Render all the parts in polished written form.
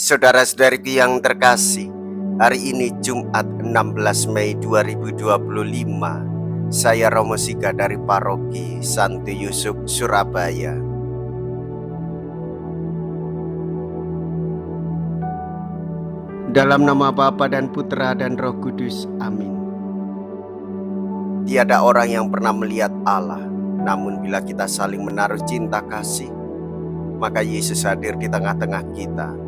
Saudara-saudariku yang terkasih, hari ini Jumat 16 Mei 2025, saya Romo Siga dari Paroki Santo Yusuf, Surabaya. Dalam nama Bapa dan Putra dan Roh Kudus, amin. Tiada orang yang pernah melihat Allah, namun bila kita saling menaruh cinta kasih, maka Yesus hadir di tengah-tengah kita.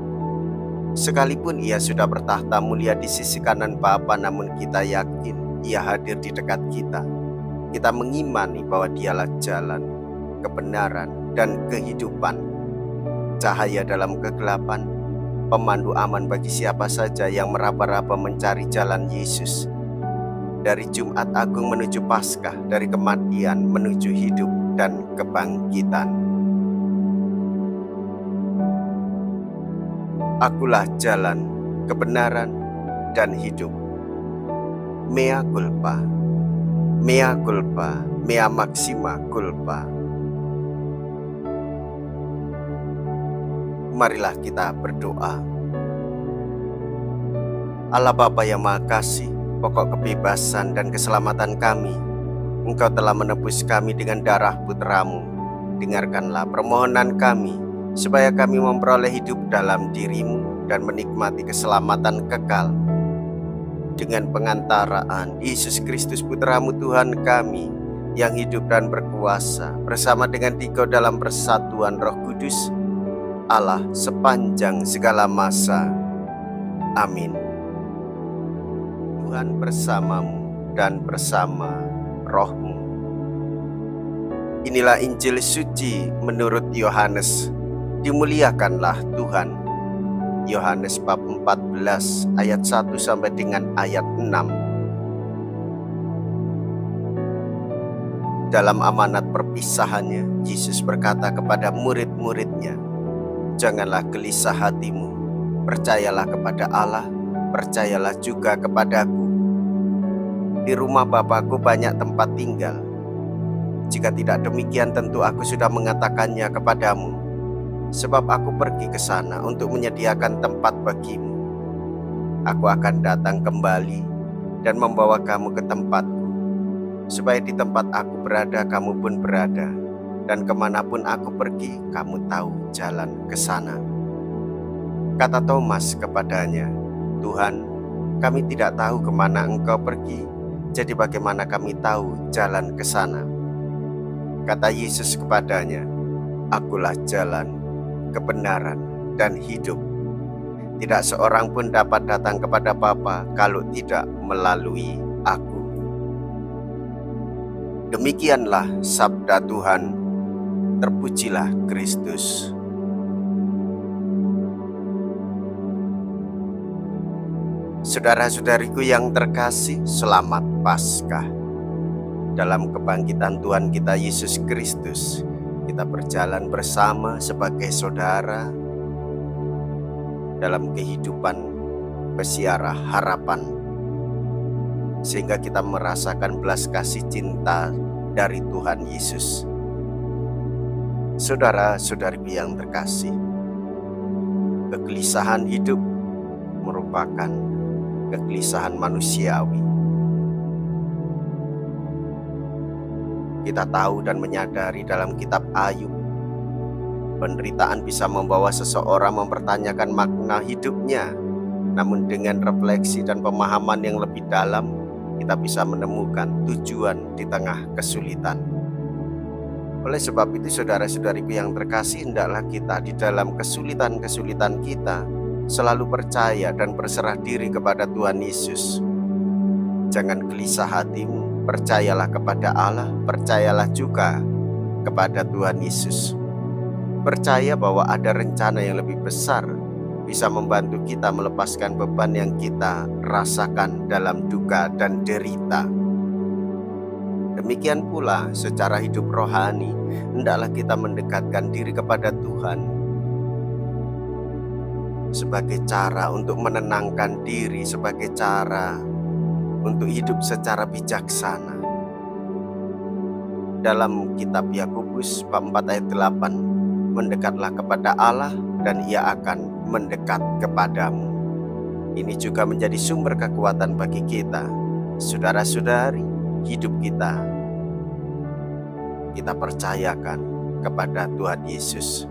Sekalipun ia sudah bertahta mulia di sisi kanan Bapa, namun kita yakin ia hadir di dekat kita. Kita mengimani bahwa dialah jalan, kebenaran, dan kehidupan, cahaya dalam kegelapan, pemandu aman bagi siapa saja yang meraba-raba mencari jalan Yesus. Dari Jumat Agung menuju Paskah, dari kematian menuju hidup dan kebangkitan. Akulah jalan, kebenaran, dan hidup. Mea culpa, mea culpa, mea maxima culpa. Marilah kita berdoa. Allah Bapa yang Maha Kasih, pokok kebebasan dan keselamatan kami, Engkau telah menebus kami dengan darah Putramu. Dengarkanlah permohonan kami, supaya kami memperoleh hidup dalam diri-Mu dan menikmati keselamatan kekal. Dengan pengantaraan Yesus Kristus Putra-Mu Tuhan kami, yang hidup dan berkuasa bersama dengan Dikau dalam persatuan Roh Kudus, Allah sepanjang segala masa. Amin. Tuhan bersamamu dan bersama rohmu. Inilah Injil suci menurut Yohanes. Dimuliakanlah Tuhan. Yohanes bab 14 ayat 1 sampai dengan ayat 6. Dalam amanat perpisahannya, Yesus berkata kepada murid-muridnya, "Janganlah gelisah hatimu, percayalah kepada Allah, percayalah juga kepadaku. Di rumah Bapakku banyak tempat tinggal. Jika tidak demikian, tentu aku sudah mengatakannya kepadamu. Sebab aku pergi ke sana untuk menyediakan tempat bagimu. Aku akan datang kembali dan membawa kamu ke tempatku, supaya di tempat aku berada, kamu pun berada. Dan kemanapun aku pergi, kamu tahu jalan ke sana." Kata Thomas kepadanya, "Tuhan, kami tidak tahu kemana Engkau pergi, jadi bagaimana kami tahu jalan ke sana?" Kata Yesus kepadanya, "Akulah jalan, kebenaran, dan hidup. Tidak seorang pun dapat datang kepada Bapa kalau tidak melalui aku." Demikianlah sabda Tuhan. Terpujilah Kristus. Saudara-saudariku yang terkasih, selamat Paskah. Dalam kebangkitan Tuhan kita Yesus Kristus, kita berjalan bersama sebagai saudara dalam kehidupan pesiara harapan, sehingga kita merasakan belas kasih cinta dari Tuhan Yesus. Saudara-saudariku yang terkasih, kegelisahan hidup merupakan kegelisahan manusiawi. Kita tahu dan menyadari dalam kitab Ayub, penderitaan bisa membawa seseorang mempertanyakan makna hidupnya. Namun dengan refleksi dan pemahaman yang lebih dalam, kita bisa menemukan tujuan di tengah kesulitan. Oleh sebab itu, saudara-saudariku yang terkasih, hendaklah kita di dalam kesulitan-kesulitan kita selalu percaya dan berserah diri kepada Tuhan Yesus. Jangan gelisah hatimu, percayalah kepada Allah, percayalah juga kepada Tuhan Yesus. Percaya bahwa ada rencana yang lebih besar, bisa membantu kita melepaskan beban yang kita rasakan dalam duka dan derita. Demikian pula secara hidup rohani, hendaklah kita mendekatkan diri kepada Tuhan sebagai cara untuk menenangkan diri, sebagai cara untuk hidup secara bijaksana. Dalam kitab Yakobus bab 4 ayat 8, mendekatlah kepada Allah dan Ia akan mendekat kepadamu. Ini juga menjadi sumber kekuatan bagi kita, saudara-saudari. Hidup kita percayakan kepada Tuhan Yesus.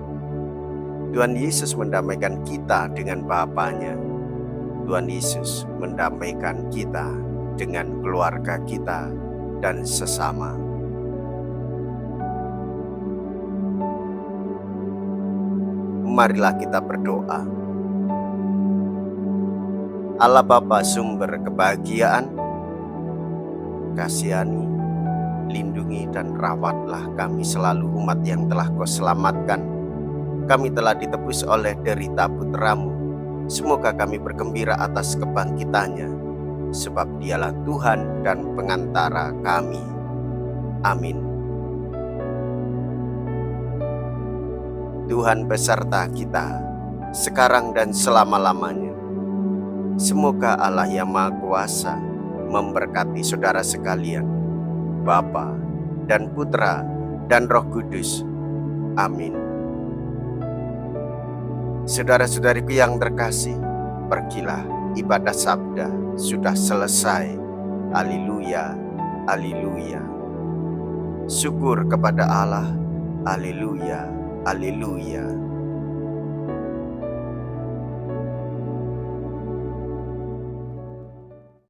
Tuhan Yesus mendamaikan kita dengan Bapa-Nya. Tuhan Yesus mendamaikan kita dengan keluarga kita dan sesama. Marilah kita berdoa. Allah Bapa, sumber kebahagiaan, kasihani, lindungi dan rawatlah kami selalu, umat yang telah Kau selamatkan. Kami telah ditebus oleh derita Putra-Mu. Semoga kami bergembira atas kebangkitannya, sebab Dialah Tuhan dan pengantara kami. Amin. Tuhan beserta kita, sekarang dan selama-lamanya. Semoga Allah yang Maha Kuasa memberkati saudara sekalian, Bapa dan Putra dan Roh Kudus. Amin. Saudara-saudariku yang terkasih, pergilah, ibadah sabda sudah selesai. Haleluya, haleluya. Syukur kepada Allah. Haleluya, haleluya.